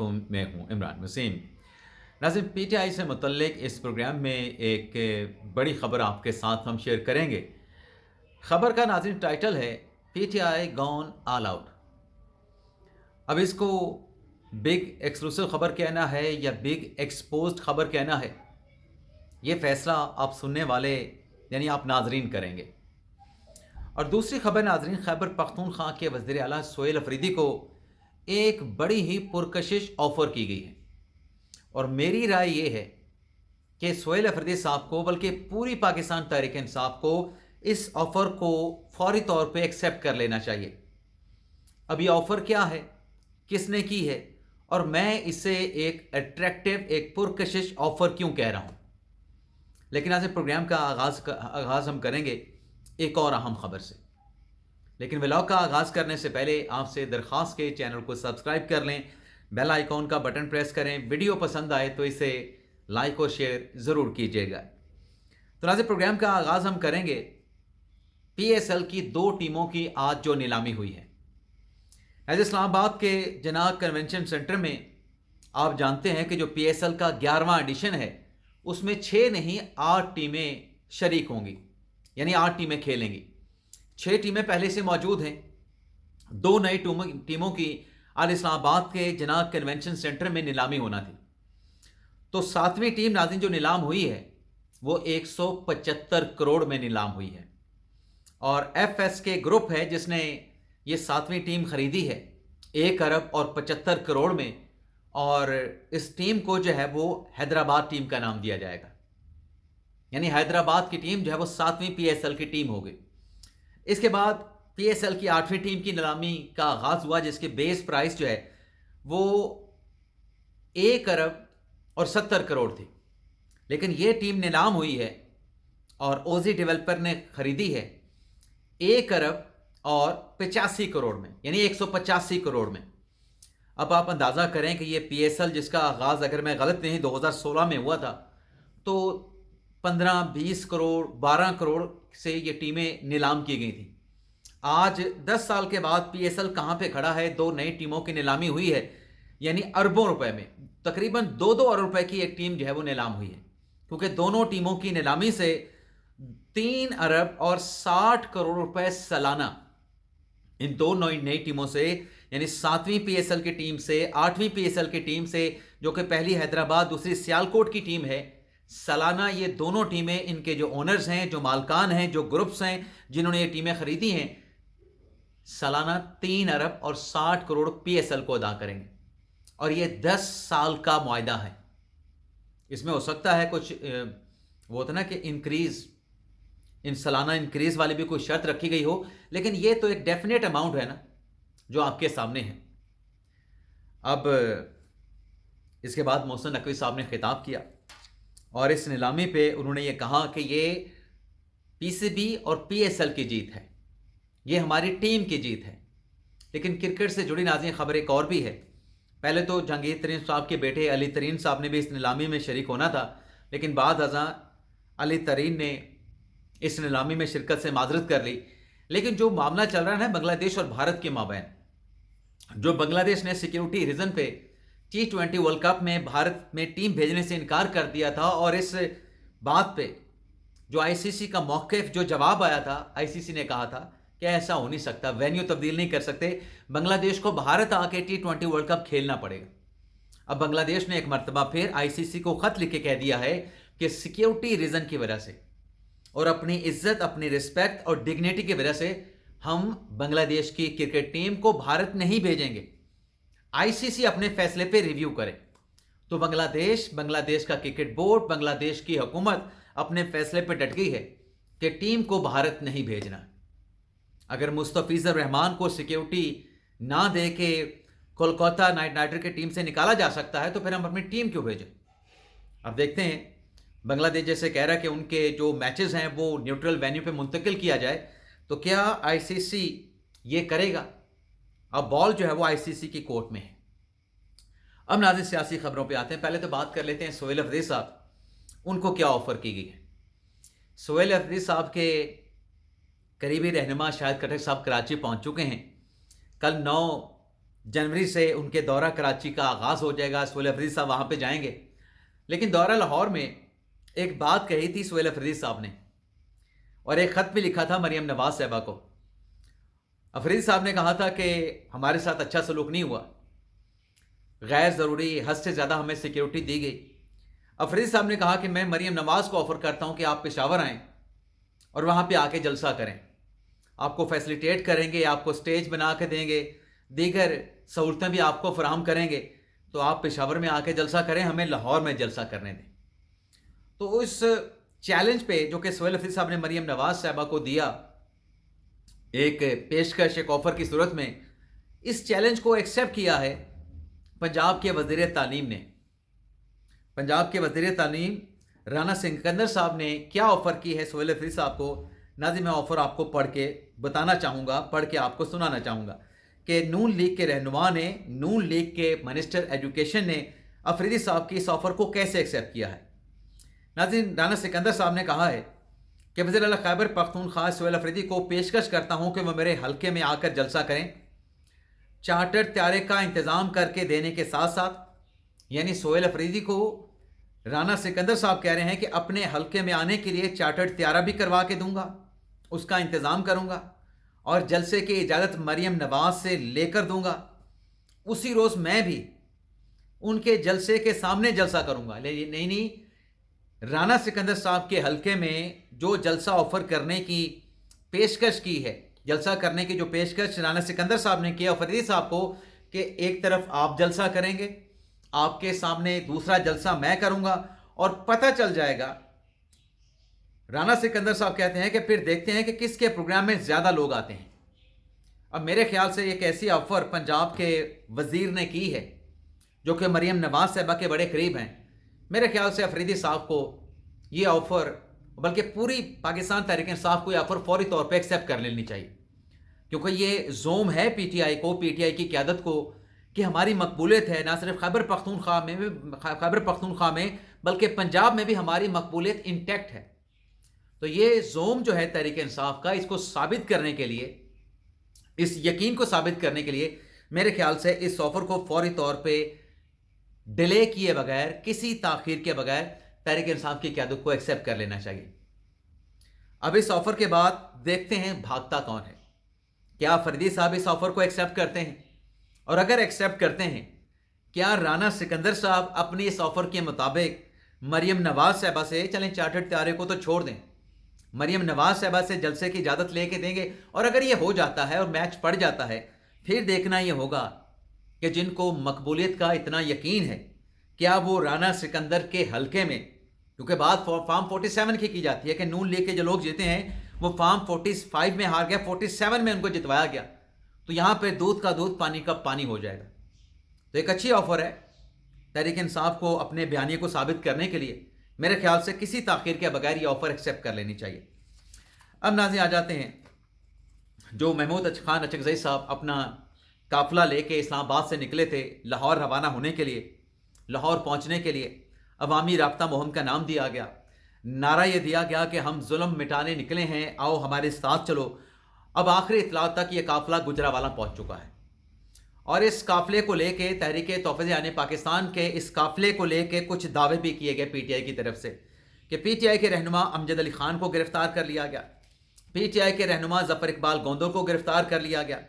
मैं हूँ इमरान वसीम। नाज़रीन, पीटीआई से मुतल्लिक इस प्रोग्राम में एक बड़ी ख़बर आपके साथ हम शेयर करेंगे। ख़बर का नाज़रीन टाइटल है पीटीआई गॉन ऑल आउट। अब इसको बिग एक्सक्लूसिव ख़बर कहना है या बिग एक्सपोज्ड ख़बर कहना है, ये फ़ैसला आप सुनने वाले यानी आप नाज़रीन करेंगे। और दूसरी ख़बर नाज़रीन, खैबर पख्तूनख्वा के वज़ीर आला सोहेल अफरीदी को एक बड़ी ही पुरकशिश ऑफ़र की गई है। और मेरी राय ये है कि सोहेल अफरीदी साहब को, बल्कि पूरी पाकिस्तान तहरीक इंसाफ को, इस ऑफ़र को फौरी तौर पे एक्सेप्ट कर लेना चाहिए। अब ये ऑफ़र क्या है, किसने की है, और मैं इसे एक अट्रैक्टिव, एक पुरकशिश ऑफ़र क्यों कह रहा हूँ। लेकिन आज प्रोग्राम का आगाज़ हम करेंगे एक और अहम ख़बर से। लेकिन व्लॉग का आगाज़ करने से पहले आपसे दरख्वास्त के चैनल को सब्सक्राइब कर लें, बेल आइकॉन का बटन प्रेस करें, वीडियो पसंद आए तो इसे लाइक और शेयर ज़रूर कीजिएगा। तो नाज़रीन, प्रोग्राम का आगाज़ हम करेंगे पीएसएल की दो टीमों की आज जो नीलामी हुई है। एज इस्लामाबाद के जनाब कन्वेंशन सेंटर में आप जानते हैं कि जो पीएसएल का 11वां एडिशन है उसमें 6 नहीं 8 टीमें शरीक होंगी, यानी 8 टीमें खेलेंगी। 6 टीमें पहले से मौजूद हैं। 2 नई टीमों की आज इस्लामाबाद के जनाब कन्वेंशन सेंटर में नीलामी होना थी। तो 7वीं टीम नाज़रीन जो नीलाम हुई है वो 175 करोड़ में नीलाम हुई है। और एफएस के ग्रुप है जिसने ये 7वीं टीम खरीदी है 1 अरब और 75 करोड़ में। और इस टीम को जो है वो हैदराबाद टीम का नाम दिया जाएगा, यानी हैदराबाद की टीम जो है वो 7वीं पीएसएल की टीम होगी। इसके बाद पीएसएल की 8वीं टीम की नीलामी का आगाज़ हुआ, जिसके बेस प्राइस जो है वो 1 अरब और 70 करोड़ थी। लेकिन ये टीम नीलाम हुई है और ओजी डेवलपर ने खरीदी है 1 अरब और 85 करोड़ में, यानी 185 करोड़ में। अब आप अंदाज़ा करें कि ये पीएसएल जिसका आगाज़, अगर मैं गलत नहीं, 2016 में हुआ था, तो 15-20 करोड़ 12 करोड़ से ये टीमें नीलाम की गई थी। आज 10 साल के बाद पीएसएल कहाँ पे खड़ा है, 2 नई टीमों की नीलामी हुई है, यानी अरबों रुपए में, तकरीबन 2-2 अरब रुपए की एक टीम जो है वो नीलाम हुई है। क्योंकि दोनों टीमों की नीलामी से 3 अरब और 60 करोड़ रुपए सालाना इन 2 नई टीमों से, यानी 7वीं पीएसएल की टीम से, 8वीं पीएसएल की टीम से, जो कि पहली हैदराबाद दूसरी सियालकोट की टीम है, सालाना ये दोनों टीमें, इनके जो ओनर्स हैं, जो मालकान हैं, जो ग्रुप्स हैं जिन्होंने ये टीमें खरीदी हैं, सालाना 3 अरब और 60 करोड़ पीएसएल को अदा करेंगे। और ये 10 साल का मुआहदा है। इसमें हो सकता है कुछ वो होता ना कि इंक्रीज, इन सालाना इंक्रीज वाली भी कोई शर्त रखी गई हो, लेकिन ये तो एक डेफिनेट अमाउंट है ना जो आपके सामने है। अब इसके बाद मोहसिन नकवी साहब ने खिताब किया और इस नीलामी पे उन्होंने ये कहा कि ये पीसीबी और पीएसएल की जीत है, ये हमारी टीम की जीत है। लेकिन क्रिकेट से जुड़ी नाज़रीन खबर एक और भी है। पहले तो जहांगीर तरीन साहब के बेटे अली तरीन साहब ने भी इस नीलामी में शरीक होना था, लेकिन बाद अज़ां अली तरीन ने इस नीलामी में शिरकत से माजरत कर ली। लेकिन जो मामला चल रहा है ना बांग्लादेश और भारत के माबैन, जो बांग्लादेश ने सिक्योरिटी रीज़न पे T20 वर्ल्ड कप में भारत में टीम भेजने से इनकार कर दिया था, और इस बात पे जो आईसीसी का मौक़िफ़, जो जवाब आया था, आईसीसी ने कहा था कि ऐसा हो नहीं सकता, वेन्यू तब्दील नहीं कर सकते, बांग्लादेश को भारत आके T20 वर्ल्ड कप खेलना पड़ेगा। अब बांग्लादेश ने एक मरतबा फिर आईसीसी को ख़त लिख के कह दिया है कि सिक्योरिटी रीज़न की वजह से और अपनी इज्जत, अपनी रिस्पेक्ट और डिग्निटी की वजह से हम बांग्लादेश की क्रिकेट टीम को भारत नहीं भेजेंगे। आईसीसी अपने फैसले पे रिव्यू करे। तो बांग्लादेश का क्रिकेट बोर्ड, बांग्लादेश की हुकूमत अपने फैसले पे डट गई है कि टीम को भारत नहीं भेजना। अगर मुस्तफिजुर रहमान को सिक्योरिटी ना दे के कोलकाता नाइट राइडर की टीम से निकाला जा सकता है, तो फिर हम अपनी टीम क्यों भेजें। अब देखते हैं, बांग्लादेश जैसे कह रहा है कि उनके जो मैचेस हैं वो न्यूट्रल वेन्यू पे मुंतकिल किया जाए, तो क्या आईसीसी ये करेगा। अब बॉल जो है वो आईसीसी की कोर्ट में है। अब नाज़रीन सियासी खबरों पे आते हैं। पहले तो बात कर लेते हैं सोहेल अफरीदी साहब, उनको क्या ऑफ़र की गई है। सोहेल अफरीदी साहब के करीबी रहनुमा शाहिद खट्टर साहब कराची पहुंच चुके हैं। कल 9 जनवरी से उनके दौरा कराची का आगाज़ हो जाएगा। सुहेल अफरीदी साहब वहाँ पे जाएंगे। लेकिन दौरा लाहौर में एक बात कही थी सुहेल अफरीदी साहब ने, और एक ख़त भी लिखा था मरियम नवाज़ साहिबा को। अफरीदी साहब ने कहा था कि हमारे साथ अच्छा सलूक नहीं हुआ, गैर ज़रूरी हद से ज़्यादा हमें सिक्योरिटी दी गई। अफरीदी साहब ने कहा कि मैं मरियम नवाज़ को ऑफ़र करता हूँ कि आप पेशावर आएँ और वहाँ पे आके जलसा करें, आपको फैसिलिटेट करेंगे, आपको स्टेज बना के देंगे, दीगर सहूलतें भी आपको फराहम करेंगे, तो आप पेशावर में आके जलसा करें, हमें लाहौर में जलसा करने दें। तो उस चैलेंज पे जो कि सुहेल अफरीदी साहब ने मरियम नवाज़ साहिबा को दिया, एक पेशकश, एक ऑफ़र की सूरत में, इस चैलेंज को एक्सेप्ट किया है पंजाब के वज़ीर तालीम ने। पंजाब के वज़ीर तालीम राना सिकंदर साहब ने क्या ऑफ़र की है सुहेल अफरीदी साहब को, नाज़िम मैं ऑफ़र आपको पढ़ के बताना चाहूँगा, पढ़ के आपको सुनाना चाहूँगा कि नून लीग के रहनुमा ने, नून लीग के मिनिस्टर एजुकेशन ने अफरीदी साहब की इस ऑफ़र को कैसे एक्सेप्ट किया है। नाज़िम, राना सिकंदर साहब ने कहा है कि वज़ीर आला खैबर पख्तूनख्वा सुहेल अफरीदी को पेशकश करता हूँ कि वह मेरे हल्के में आकर जलसा करें, चार्टर्ड त्यारे का इंतज़ाम करके देने के साथ साथ, यानी सुहेल अफरीदी को राना सिकंदर साहब कह रहे हैं कि अपने हल्के में आने के लिए चार्टर्ड त्यारा भी करवा के दूंगा, उसका इंतज़ाम करूंगा और जलसे की इजाज़त मरियम नवाज़ से लेकर दूंगा। उसी रोज़ मैं भी उनके जलसे के सामने जलसा करूंगा। नहीं, राना सिकंदर साहब के हल्के में जो जलसा ऑफ़र करने की पेशकश की है, जलसा करने की जो पेशकश राना सिकंदर साहब ने किया अफरीदी साहब को कि एक तरफ आप जलसा करेंगे, आपके सामने दूसरा जलसा मैं करूंगा, और पता चल जाएगा। राना सिकंदर साहब कहते हैं कि फिर देखते हैं कि किसके प्रोग्राम में ज़्यादा लोग आते हैं। अब मेरे ख्याल से एक ऐसी ऑफ़र पंजाब के वज़ीर ने की है जो कि मरियम नवाज़ साहिबा के बड़े करीब हैं। मेरे ख्याल से अफरीदी साहब को ये ऑफ़र, बल्कि पूरी पाकिस्तान तहरीक इंसाफ को ये ऑफ़र फौरी तौर पे एक्सेप्ट कर लेनी चाहिए, क्योंकि ये ज़ोम है पीटीआई को, पीटीआई की क़यादत को, कि हमारी मकबूलियत है ना सिर्फ खैबर पख्तूनख्वा में बल्कि पंजाब में भी हमारी मकबूलियत इंटैक्ट है। तो ये ज़ोम जो है तहरीक इंसाफ का, इसको साबित करने के लिए, इस यकीन को साबित करने के लिए मेरे ख्याल से इस ऑफ़र को फौरी तौर पे डिले किए बगैर, किसी ताख़ीर के बगैर तहरीक इंसाफ की क़यादत को एक्सेप्ट कर लेना चाहिए। अब इस ऑफ़र के बाद देखते हैं भागता कौन है। क्या फरीदी साहब इस ऑफ़र को एक्सेप्ट करते हैं, और अगर एक्सेप्ट करते हैं, क्या राना सिकंदर साहब अपनी इस ऑफ़र के मुताबिक मरियम नवाज़ साहिबा से, चलें चार्टर्ड त्यारे को तो छोड़ दें, मरियम नवाज़ साहिबा से जलसे की इजाज़त लेके देंगे, और अगर ये हो जाता है और मैच पड़ जाता है, फिर देखना ये होगा कि जिनको मकबूलियत का इतना यकीन है, क्या वो राना सिकंदर के हल्के में, क्योंकि बात फार्म 47 की जाती है कि नून लीग के जो लोग जीते हैं वो फार्म 45 में हार गया, 47 में उनको जितवाया गया, तो यहाँ पे दूध का दूध, पानी का पानी हो जाएगा। तो एक अच्छी ऑफ़र है तहरीक इंसाफ को अपने बयानिए को साबित करने के लिए। मेरे ख्याल से किसी ताख़ीर के बगैर ये ऑफ़र एक्सेप्ट कर लेनी चाहिए। अब नाज़रीन आ जाते हैं, जो महमूद खान अचकज़ई साहब अपना काफ़िला लेके इस्लामाबाद से निकले थे लाहौर रवाना होने के लिए, लाहौर पहुँचने के लिए अवामी राब्ता मुहिम का नाम दिया गया, नारा ये दिया गया कि हम जुल्म मिटाने निकले हैं, आओ हमारे साथ चलो। अब आखिरी इत्तलात तक ये काफ़िला गुजरावाला पहुँच चुका है, और इस काफ़िले को लेके तहरीक तोफ़ीक़ यानी पाकिस्तान के इस काफ़िले को लेके कुछ दावे भी किए गए पीटीआई की तरफ से कि पीटीआई के रहनुमा अमजद अली ख़ान को गिरफ़्तार कर लिया गया, पीटीआई के रहनुमा ज़फ़र इकबाल गोंदर को गिरफ़्तार कर लिया गया,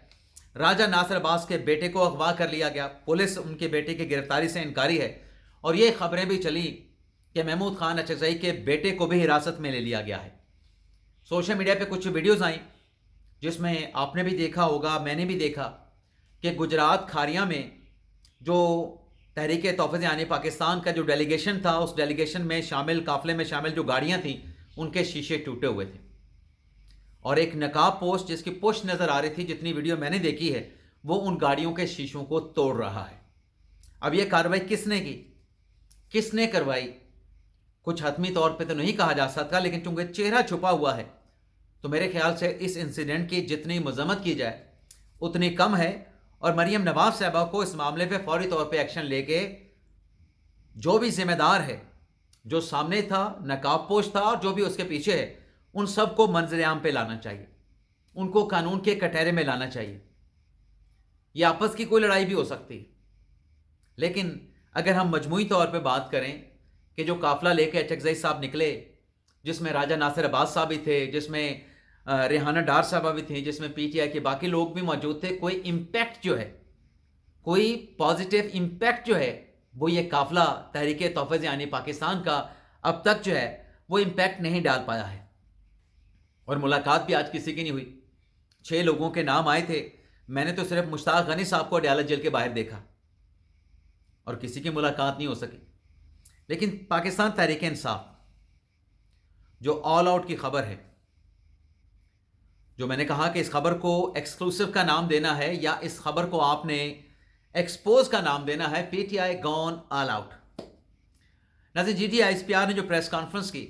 राजा नासिर अब्बास के बेटे को अगवा कर लिया गया, पुलिस उनके बेटे की गिरफ़्तारी से इनकारी है, और ये ख़बरें भी चली कि महमूद खान अचकज़ई के बेटे को भी हिरासत में ले लिया गया है। सोशल मीडिया पे कुछ वीडियोज़ आई जिसमें आपने भी देखा होगा, मैंने भी देखा, कि गुजरात खारिया में जो तहरीक तोफ़ीक़ यानी पाकिस्तान का जो डेलीगेशन था, उस डेलीगेशन में शामिल, काफ़िले में शामिल जो गाड़ियाँ थीं, उनके शीशे टूटे हुए थे, और एक नकाब पोस्ट जिसकी पुश नज़र आ रही थी, जितनी वीडियो मैंने देखी है, वो उन गाड़ियों के शीशों को तोड़ रहा है। अब ये कार्रवाई किसने की, किसने करवाई, कुछ हतमी तौर पे तो नहीं कहा जा सकता, लेकिन चूंकि चेहरा छुपा हुआ है, तो मेरे ख्याल से इस इंसिडेंट की जितनी मजम्मत की जाए उतनी कम है, और मरियम नवाज़ साहिबा को इस मामले पे फौरी तौर पे एक्शन लेके जो भी जिम्मेदार है, जो सामने था, नकाबपोश था, और जो भी उसके पीछे है, उन सबको मंजर आम पे लाना चाहिए, उनको कानून के कटहरे में लाना चाहिए। یہ آپس کی کوئی لڑائی بھی ہو سکتی ہے، لیکن اگر ہم مجموعی طور پہ بات کریں کہ جو قافلہ لے کے اچکزئی صاحب نکلے، جس میں راجہ ناصر عباس صاحب بھی تھے، جس میں ریحانہ ڈار صاحبہ بھی تھیں، جس میں پی ٹی آئی کے باقی لوگ بھی موجود تھے، کوئی امپیکٹ جو ہے، کوئی پازیٹیو امپیکٹ جو ہے وہ یہ قافلہ تحریک تحفظ یعنی پاکستان کا اب تک جو ہے وہ امپیکٹ نہیں ڈال پایا ہے۔ اور ملاقات بھی آج کسی کی نہیں ہوئی۔ 6 لوگوں کے نام آئے تھے، میں نے تو صرف مشتاق غنی صاحب کو اڈیالہ جیل کے باہر دیکھا اور کسی کی ملاقات نہیں ہو سکی۔ لیکن پاکستان تحریک انصاف جو آل آؤٹ کی خبر ہے، جو میں نے کہا کہ اس خبر کو ایکسکلوسیو کا نام دینا ہے یا اس خبر کو آپ نے ایکسپوز کا نام دینا ہے، P T I gone all out. ناظرین، جی ٹی آئی ایس پی آر نے جو پریس کانفرنس کی،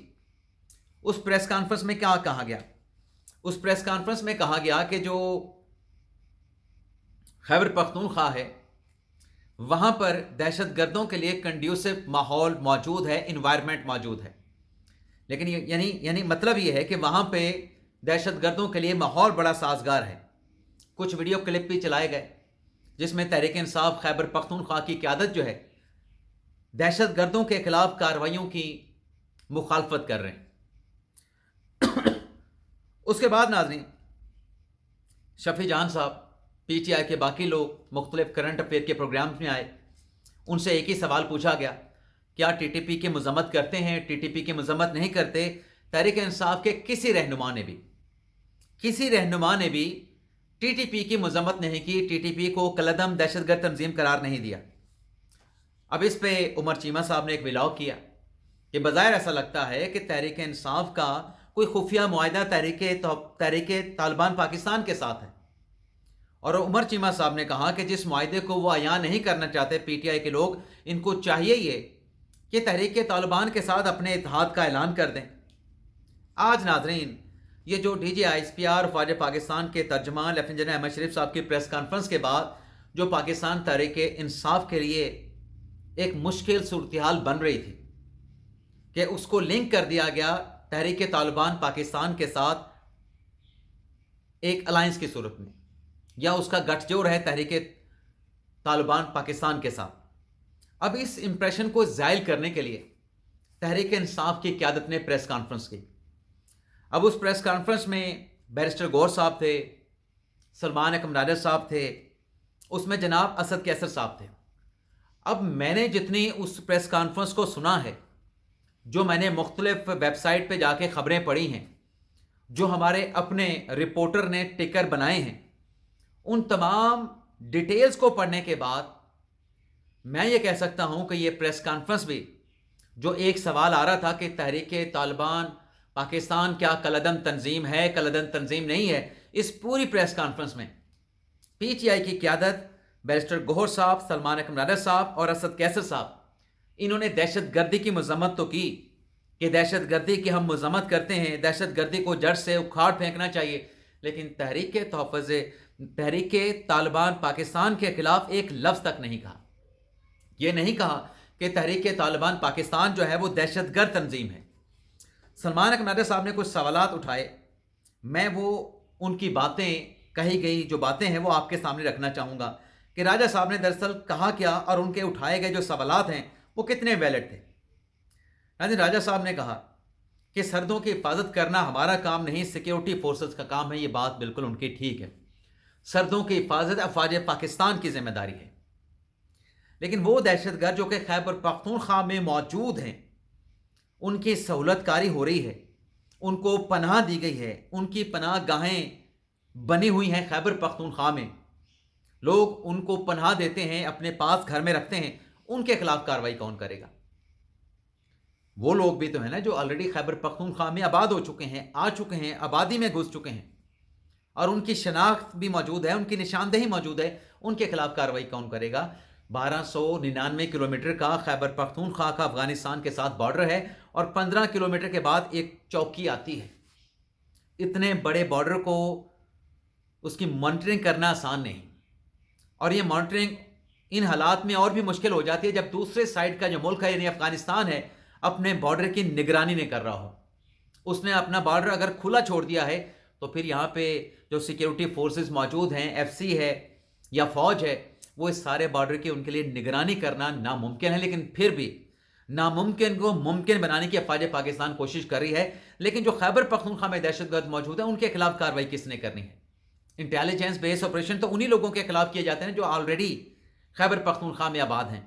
اس پریس کانفرنس میں کیا کہا گیا؟ اس پریس کانفرنس میں کہا گیا کہ جو خیبر پختونخوا ہے وہاں پر دہشت گردوں کے لیے کنڈیوسو ماحول موجود ہے، انوائرمنٹ موجود ہے، لیکن یعنی مطلب یہ ہے کہ وہاں پہ دہشت گردوں کے لیے ماحول بڑا سازگار ہے۔ کچھ ویڈیو کلپ بھی چلائے گئے جس میں تحریک انصاف خیبر پختونخوا کی قیادت جو ہے دہشت گردوں کے خلاف کارروائیوں کی مخالفت کر رہے ہیں۔ اس کے بعد ناظرین، شفیع جان صاحب، پی ٹی آئی کے باقی لوگ مختلف کرنٹ افیئر کے پروگرامز میں آئے، ان سے ایک ہی سوال پوچھا گیا، کیا ٹی ٹی پی کی مذمت کرتے ہیں؟ ٹی ٹی پی کی مذمت نہیں کرتے؟ تحریک انصاف کے کسی رہنما نے بھی ٹی ٹی پی کی مذمت نہیں کی، ٹی ٹی پی کو کالعدم دہشت گرد تنظیم قرار نہیں دیا۔ اب اس پہ عمر چیمہ صاحب نے ایک ولاگ کیا کہ بظاہر ایسا لگتا ہے کہ تحریک انصاف کا کوئی خفیہ معاہدہ تحریک طالبان پاکستان کے ساتھ ہے، اور عمر چیمہ صاحب نے کہا کہ جس معاہدے کو وہ عیاں نہیں کرنا چاہتے پی ٹی آئی کے لوگ، ان کو چاہیے یہ کہ تحریک طالبان کے ساتھ اپنے اتحاد کا اعلان کر دیں۔ آج ناظرین، یہ جو D G I S P R فوج پاکستان کے ترجمان لیفٹیننٹ جنرل احمد شریف صاحب کی پریس کانفرنس کے بعد جو پاکستان تحریک انصاف کے لیے ایک مشکل صورتحال بن رہی تھی کہ اس کو لنک کر دیا گیا تحریک طالبان پاکستان کے ساتھ ایک الائنس کی صورت میں، یا اس کا گٹھ جوڑ ہے تحریک طالبان پاکستان کے ساتھ۔ اب اس امپریشن کو زائل کرنے کے لیے تحریک انصاف کی قیادت نے پریس کانفرنس کی۔ اب اس پریس کانفرنس میں بیرسٹر گور صاحب تھے، سلمان اکرم راجہ صاحب تھے، اس میں جناب اسد کیسر صاحب تھے۔ اب میں نے جتنی اس پریس کانفرنس کو سنا ہے، جو میں نے مختلف ویب سائٹ پہ جا کے خبریں پڑھی ہیں، جو ہمارے اپنے رپورٹر نے ٹکر بنائے ہیں، ان تمام ڈیٹیلز کو پڑھنے کے بعد میں یہ کہہ سکتا ہوں کہ یہ پریس کانفرنس بھی جو ایک سوال آ رہا تھا کہ تحریک طالبان پاکستان کیا کالعدم تنظیم ہے، کالعدم تنظیم نہیں ہے، اس پوری پریس کانفرنس میں پی ٹی آئی کی قیادت بیرسٹر گوہر صاحب، سلمان اکرم راجہ صاحب اور اسد کیسر صاحب، انہوں نے دہشت گردی کی مذمت تو کی کہ دہشت گردی کی ہم مذمت کرتے ہیں، دہشت گردی کو جڑ سے اکھاڑ پھینکنا چاہیے، لیکن تحریک طالبان پاکستان کے خلاف ایک لفظ تک نہیں کہا۔ یہ نہیں کہا کہ تحریک طالبان پاکستان جو ہے وہ دہشت گرد تنظیم ہے۔ سلمان اکرم راجہ صاحب نے کچھ سوالات اٹھائے، میں وہ ان کی باتیں، کہی گئی جو باتیں ہیں وہ آپ کے سامنے رکھنا چاہوں گا کہ راجہ صاحب نے دراصل کہا کیا اور ان کے اٹھائے گئے جو سوالات ہیں وہ کتنے ویلڈ تھے۔ راجہ صاحب نے کہا کہ سرحدوں کی حفاظت کرنا ہمارا کام نہیں، سیکیورٹی فورسز کا کام ہے۔ یہ بات بالکل ان کی ٹھیک ہے، سرحدوں کی حفاظت افواج پاکستان کی ذمہ داری ہے، لیکن وہ دہشت گرد جو کہ خیبر پختونخوا میں موجود ہیں، ان کی سہولت کاری ہو رہی ہے، ان کو پناہ دی گئی ہے، ان کی پناہ گاہیں بنی ہوئی ہیں خیبر پختونخوا میں، لوگ ان کو پناہ دیتے ہیں، اپنے پاس گھر میں رکھتے ہیں، ان کے خلاف کارروائی کون کرے گا؟ وہ لوگ بھی تو ہیں نا جو آلریڈی خیبر پختونخوا میں آباد ہو چکے ہیں، آ چکے ہیں، آبادی میں گھس چکے ہیں، اور ان کی شناخت بھی موجود ہے، ان کی نشاندہی موجود ہے، ان کے خلاف کارروائی کون کرے گا؟ 1299 کلومیٹر کا خیبر پختونخوا کا افغانستان کے ساتھ بارڈر ہے، اور 15 کلومیٹر کے بعد ایک چوکی آتی ہے۔ اتنے بڑے بارڈر کو اس کی مانیٹرنگ کرنا آسان نہیں، اور یہ مانیٹرنگ ان حالات میں اور بھی مشکل ہو جاتی ہے جب دوسرے سائڈ کا جو ملک ہے یعنی افغانستان ہے اپنے بارڈر کی نگرانی نہیں کر رہا ہو۔ اس نے اپنا بارڈر اگر کھلا چھوڑ دیا ہے تو پھر یہاں پہ جو سیکیورٹی فورسز موجود ہیں، ایف سی ہے، یا فوج ہے وہ اس سارے بارڈر کی ان کے لیے نگرانی کرنا ناممکن ہے، لیکن پھر بھی ناممکن کو ممکن بنانے کی افواج پاکستان کوشش کر رہی ہے۔ لیکن جو خیبر پختونخوا میں دہشت گرد موجود ہیں ان کے خلاف کارروائی کس نے کرنی ہے؟ انٹیلیجنس بیس آپریشن تو انہی لوگوں کے خلاف کیے جاتے ہیں جو آلریڈی خیبر پختونخوا میں آباد ہیں۔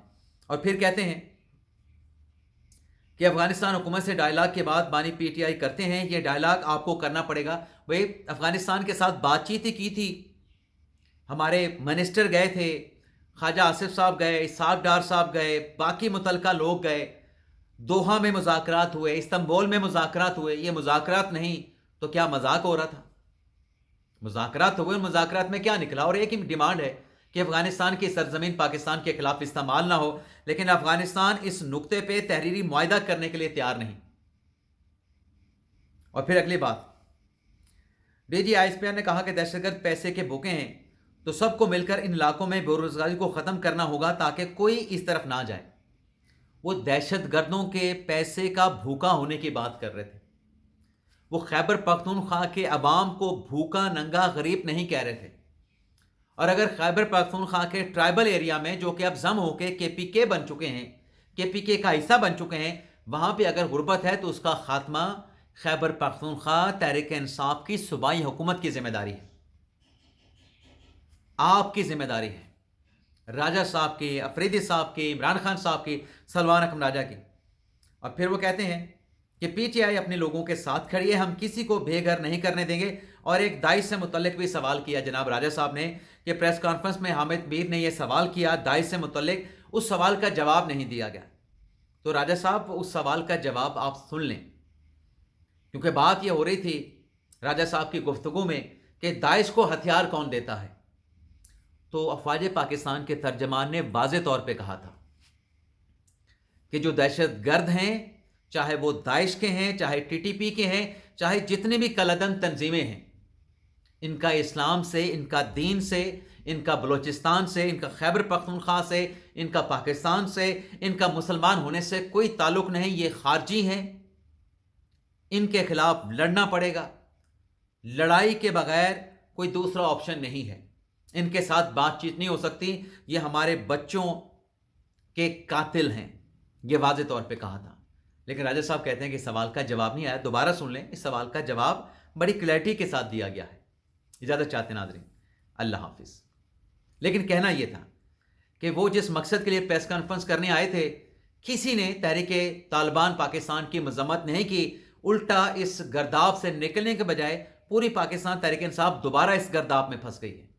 اور پھر کہتے ہیں کہ افغانستان حکومت سے ڈائلاگ کے بعد بانی پی ٹی آئی کرتے ہیں، یہ ڈائلاگ آپ کو کرنا پڑے گا۔ وہ افغانستان کے ساتھ بات چیت ہی کی تھی، ہمارے منسٹر گئے تھے، خواجہ آصف صاحب گئے، اسحاق ڈار صاحب گئے، باقی متعلقہ لوگ گئے، دوحہ میں مذاکرات ہوئے، استنبول میں مذاکرات ہوئے۔ یہ مذاکرات نہیں تو کیا مذاق ہو رہا تھا؟ مذاکرات ہوئے، مذاکرات میں کیا نکلا؟ اور ایک ہی ڈیمانڈ ہے کہ افغانستان کی سرزمین پاکستان کے خلاف استعمال نہ ہو، لیکن افغانستان اس نقطے پہ تحریری معاہدہ کرنے کے لیے تیار نہیں۔ اور پھر اگلی بات، D G I S P R نے کہا کہ دہشت گرد پیسے کے بھوکے ہیں تو سب کو مل کر ان علاقوں میں بے روزگاری کو ختم کرنا ہوگا تاکہ کوئی اس طرف نہ جائے۔ وہ دہشت گردوں کے پیسے کا بھوکا ہونے کی بات کر رہے تھے، وہ خیبر پختونخوا کے عوام کو بھوکا ننگا غریب نہیں کہہ رہے تھے۔ اور اگر خیبر پختونخوا کے ٹرائبل ایریا میں جو کہ اب ضم ہو کے پی کے بن چکے ہیں، کے پی کے کا حصہ بن چکے ہیں، وہاں پہ اگر غربت ہے تو اس کا خاتمہ خیبر پختونخوا تحریک انصاف کی صوبائی حکومت کی ذمہ داری ہے، آپ کی ذمہ داری ہے، راجہ صاحب کی، افریدی صاحب کی، عمران خان صاحب کی، سلوان اکرم راجہ کی۔ اور پھر وہ کہتے ہیں کہ پی ٹی آئی اپنے لوگوں کے ساتھ کھڑی ہے، ہم کسی کو بے گھر نہیں کرنے دیں گے۔ اور ایک داعش سے متعلق بھی سوال کیا جناب راجہ صاحب نے، کہ پریس کانفرنس میں حامد میر نے یہ سوال کیا داعش سے متعلق، اس سوال کا جواب نہیں دیا گیا۔ تو راجہ صاحب اس سوال کا جواب آپ سن لیں، کیونکہ بات یہ ہو رہی تھی راجہ صاحب کی گفتگو میں کہ داعش کو ہتھیار کون دیتا ہے۔ تو افواج پاکستان کے ترجمان نے واضح طور پہ کہا تھا کہ جو دہشت گرد ہیں، چاہے وہ داعش کے ہیں، چاہے ٹی ٹی پی کے ہیں، چاہے جتنی بھی کلدن تنظیمیں ہیں، ان کا اسلام سے، ان کا دین سے، ان کا بلوچستان سے، ان کا خیبر پختونخوا سے، ان کا پاکستان سے، ان کا مسلمان ہونے سے کوئی تعلق نہیں۔ یہ خارجی ہیں، ان کے خلاف لڑنا پڑے گا، لڑائی کے بغیر کوئی دوسرا آپشن نہیں ہے، ان کے ساتھ بات چیت نہیں ہو سکتی، یہ ہمارے بچوں کے قاتل ہیں، یہ واضح طور پہ کہا تھا۔ لیکن راجہ صاحب کہتے ہیں کہ سوال کا جواب نہیں آیا۔ دوبارہ سن لیں، اس سوال کا جواب بڑی کلیئرٹی کے ساتھ دیا گیا ہے۔ اجازت چاہتے ہیں ناظرین، اللہ حافظ۔ لیکن کہنا یہ تھا کہ وہ جس مقصد کے لیے پریس کانفرنس کرنے آئے تھے، کسی نے تحریک طالبان پاکستان کی مذمت نہیں کی، الٹا اس گرداب سے نکلنے کے بجائے پوری پاکستان تحریک انصاف دوبارہ اس گرداب میں پھنس گئی ہے۔